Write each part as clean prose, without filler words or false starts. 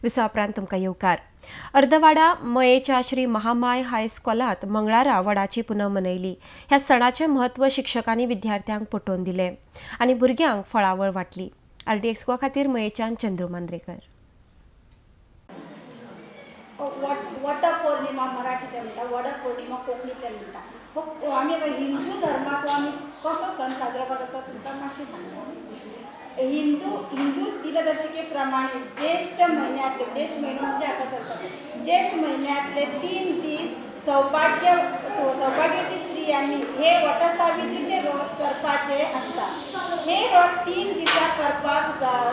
Visa उपरांत तुमकां येवकार. अर्दवाडा मयेच्या श्री महामाय हायस्कॉलात मंगळारा वडाची पुनव मनयली. ह्या सणाचे महत्व शिक्षकांनी विद्यार्थ्यांक पटोवन दिले आनी भुरग्यांक फळावळ वाटली. RDX गोवा खातीर मयेच्यान चंद्रू मांद्रेकर. वटपौर्णिमा मराठीतले म्हणटा, वडपौर्णिमा कोंकणीतले म्हणटा. आमी हिंदू धर्माचो आमी कसो सण साजरो करता तुमकां मातशें सांगता. हिंदू दिनदर्शिके प्रमाणे ज्येष्ठ महिन्यातले, ज्येष्ठ म्हयनो म्हणजे आता चलता, ज्येष्ठ महिन्यातले 3 दीस सौभाग्यवती स्त्रियांनी हे वटसावित्रीचे व्रत करपाचे असता. हे व्रत 3 दिसा करपाक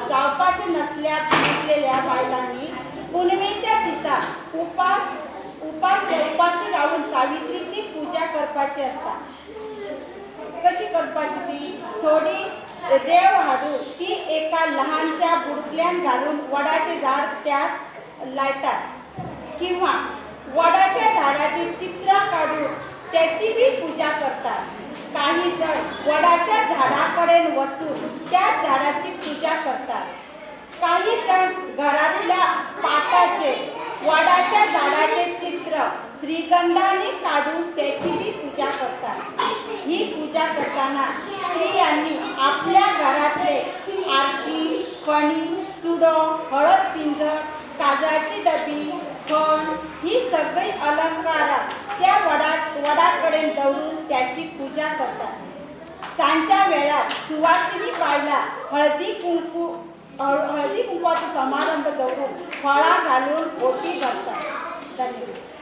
जावपाचे नसलेल्या बायलांनी पुनवेच्या दिसा उपास राहून सावित्रीची पूजा करपाची असता. कशी करपाची ती? थोडी देव हाडून ती एका लहानशा बुडकल्यान घालून वडाचे झाड त्यात लायतात किंवा वडाच्या झाडाची चित्रां काढून त्याची बी पूजा करतात. काही जण वडाच्या झाडाकडेन वचून त्या झाडाची पूजा करतात. काही जण घरातल्या पाटाचे वडाच्या झाडाचे चित्र श्रीगंधाने काढून त्याची बी पूजा करतात. ही पूजा करताना स्त्रियांनी आपल्या घरातले आरशी, फणी, सुडो, हळद पिंजर, काजळाची डबी, खण ही सगळी अलंकारा त्या वडाकडेन दवरून त्याची पूजा करतात. सांच्या वेळार सुवासिनी बायला हळदी कुंकवाचो समारंभ दवरून फळां घालून ओटी भरतात. धन्यवाद.